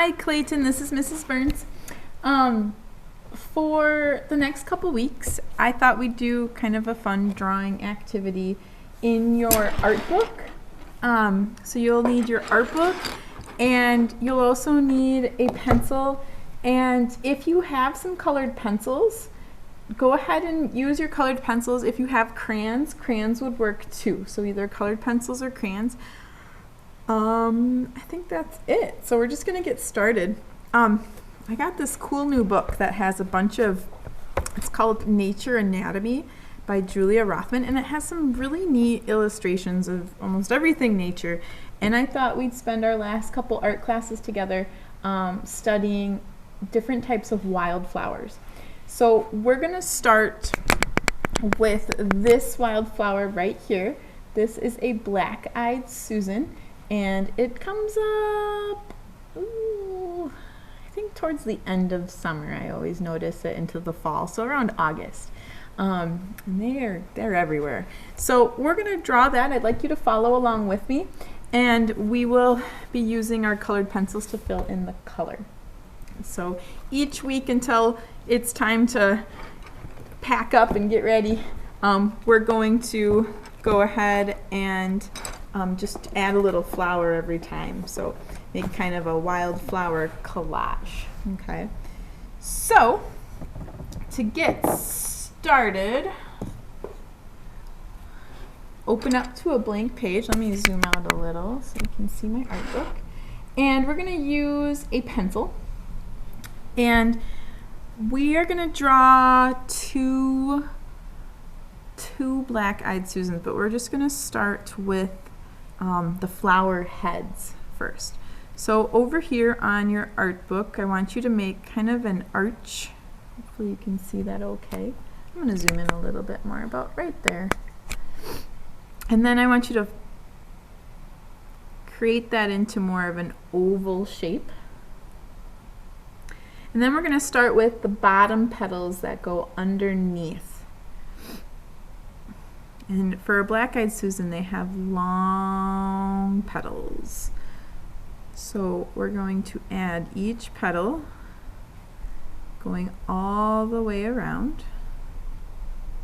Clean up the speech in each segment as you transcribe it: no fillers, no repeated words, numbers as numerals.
Hi Clayton, this is Mrs. Burns. For the next couple weeks, I thought we'd do kind of a fun drawing activity in your art book. So you'll need your art book and you'll also need a pencil. And if you have some colored pencils, go ahead and use your colored pencils. If you have crayons, crayons would work too. So either colored pencils or crayons. I think that's it. So we're just gonna get started. I got this cool new book that has a bunch of, it's called Nature Anatomy by Julia Rothman, and it has some really neat illustrations of almost everything nature. And I thought we'd spend our last couple art classes together studying different types of wildflowers. So we're gonna start with this wildflower right here. This is a black-eyed Susan. And it comes up, I think towards the end of summer. I always notice it into the fall, so around August. And they're everywhere. So we're gonna draw that. I'd like you to follow along with me, and we will be using our colored pencils to fill in the color. So each week until it's time to pack up and get ready, we're going to go ahead and just add a little flower every time. So make kind of a wildflower collage. Okay. So to get started, open up to a blank page. Let me zoom out a little so you can see my art book. And we're going to use a pencil. And we are going to draw two black-eyed Susans, but we're just going to start with the flower heads first. So over here on your art book, I want you to make kind of an arch. Hopefully you can see that okay. I'm going to zoom in a little bit more, about right there. And then I want you to create that into more of an oval shape. And then we're going to start with the bottom petals that go underneath. And for a black-eyed Susan, they have long petals. So we're going to add each petal going all the way around,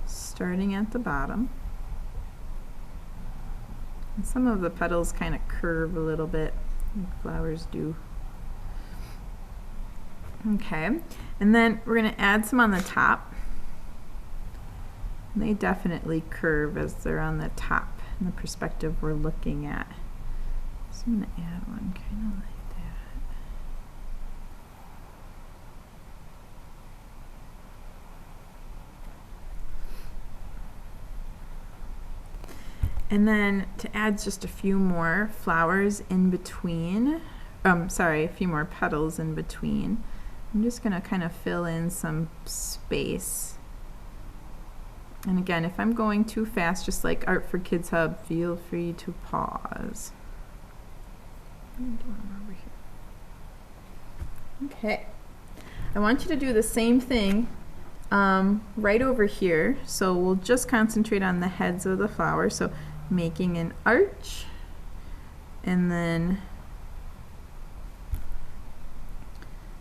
starting at the bottom. And some of the petals kind of curve a little bit, like flowers do. Okay, and then we're going to add some on the top. They definitely curve as they're on the top in the perspective we're looking at. So I'm going to add one kind of like that. And then to add just a few more flowers in between, a few more petals in between, I'm just going to kind of fill in some space. And again, if I'm going too fast, just like Art for Kids Hub, feel free to pause. Okay. I want you to do the same thing right over here. So we'll just concentrate on the heads of the flower. So making an arch, and then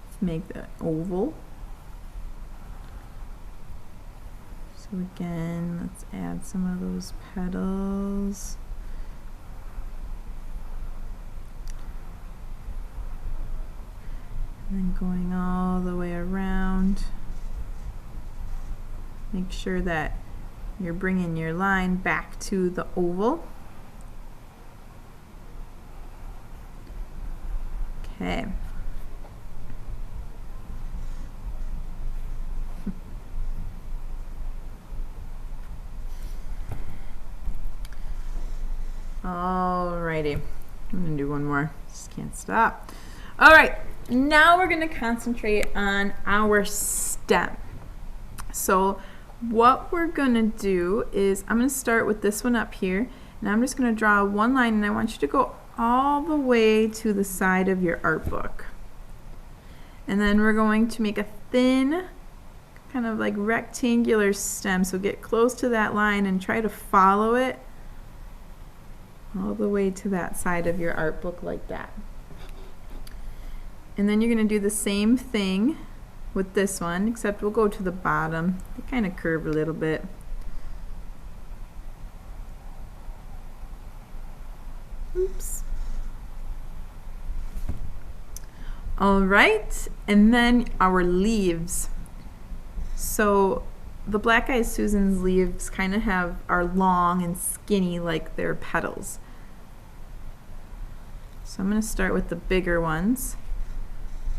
let's make the oval. So again, let's add some of those petals. And then going all the way around. Make sure that you're bringing your line back to the oval. Okay. Alrighty, I'm gonna do one more, just can't stop. All right, now we're gonna concentrate on our stem. So what we're gonna do is, I'm gonna start with this one up here, and I'm just gonna draw one line, and I want you to go all the way to the side of your art book. And then we're going to make a thin, kind of like rectangular stem, so get close to that line and try to follow it all the way to that side of your art book like that. And then you're going to do the same thing with this one, except we'll go to the bottom. They kind of curve a little bit. Oops. All right, and then our leaves. So the Black Eyed Susan's leaves kind of are long and skinny like their petals. So I'm going to start with the bigger ones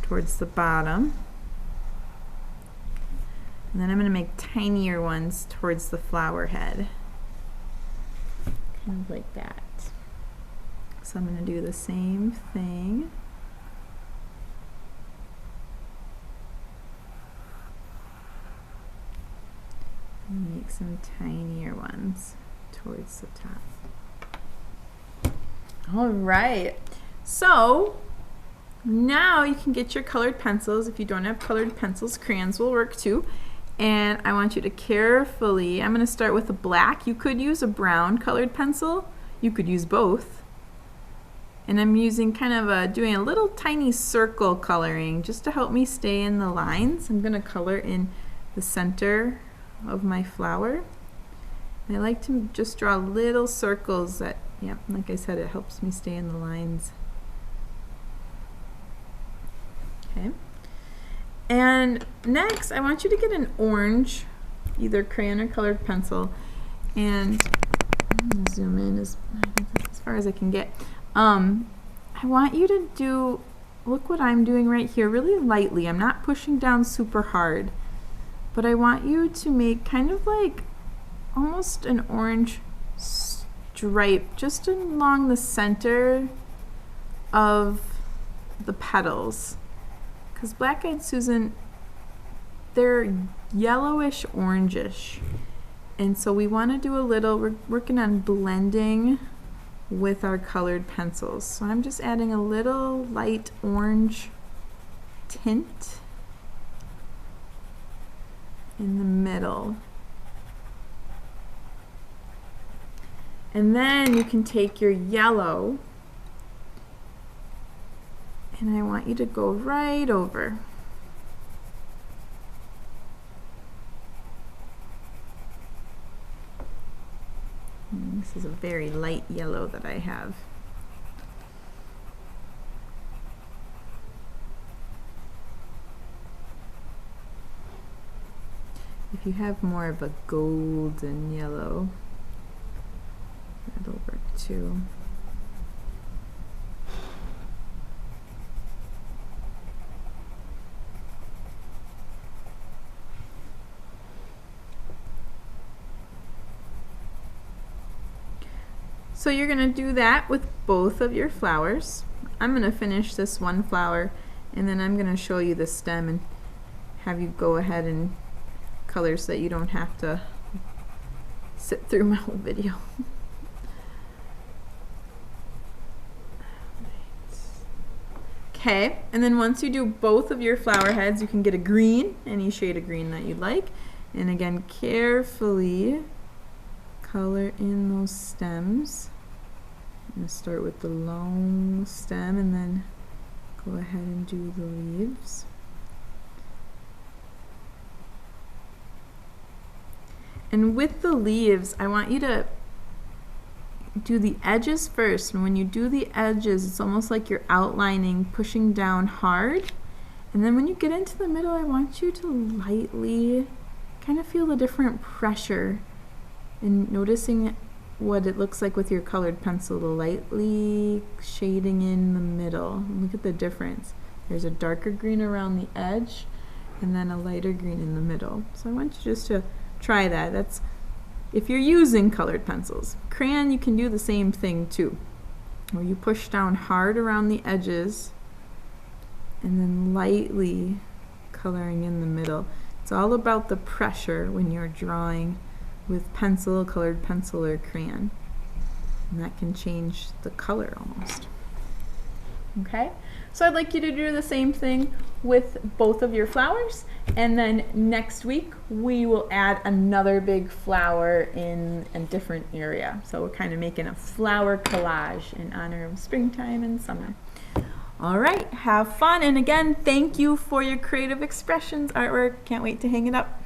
towards the bottom. And then I'm going to make tinier ones towards the flower head. Kind of like that. So I'm going to do the same thing. And make some tinier ones towards the top. All right. So now you can get your colored pencils. If you don't have colored pencils, crayons will work too. And I want you to carefully, I'm going to start with a black. You could use a brown colored pencil. You could use both. And I'm using kind of doing a little tiny circle coloring just to help me stay in the lines. I'm going to color in the center of my flower. And I like to just draw little circles that, yeah, like I said, it helps me stay in the lines. Okay. And next, I want you to get an orange, either crayon or colored pencil, and I'm going to zoom in as far as I can get. I want you to do, look what I'm doing right here, really lightly. I'm not pushing down super hard, but I want you to make kind of like almost an orange stripe just along the center of the petals. Because Black Eyed Susan, they're yellowish orangish, and so we want to do a little, we're working on blending with our colored pencils. So I'm just adding a little light orange tint in the middle. And then you can take your yellow, and I want you to go right over. And this is a very light yellow that I have. If you have more of a golden yellow, that'll work too. So you're going to do that with both of your flowers. I'm going to finish this one flower, and then I'm going to show you the stem and have you go ahead and color so that you don't have to sit through my whole video. Okay, and then once you do both of your flower heads, you can get a green, any shade of green that you like, and again carefully color in those stems. I'm going to start with the long stem and then go ahead and do the leaves. And with the leaves, I want you to do the edges first. And when you do the edges, it's almost like you're outlining, pushing down hard. And then when you get into the middle, I want you to lightly kind of feel the different pressure and noticing what it looks like with your colored pencil, the lightly shading in the middle. And look at the difference. There's a darker green around the edge and then a lighter green in the middle. So I want you just to try that. That's if you're using colored pencils. Crayon, you can do the same thing too, where you push down hard around the edges and then lightly coloring in the middle. It's all about the pressure when you're drawing with pencil, colored pencil, or crayon. And that can change the color almost. Okay, so I'd like you to do the same thing with both of your flowers, and then next week we will add another big flower in a different area. So we're kind of making a flower collage in honor of springtime and summer. All right, have fun. And again, thank you for your creative expressions artwork. Can't wait to hang it up.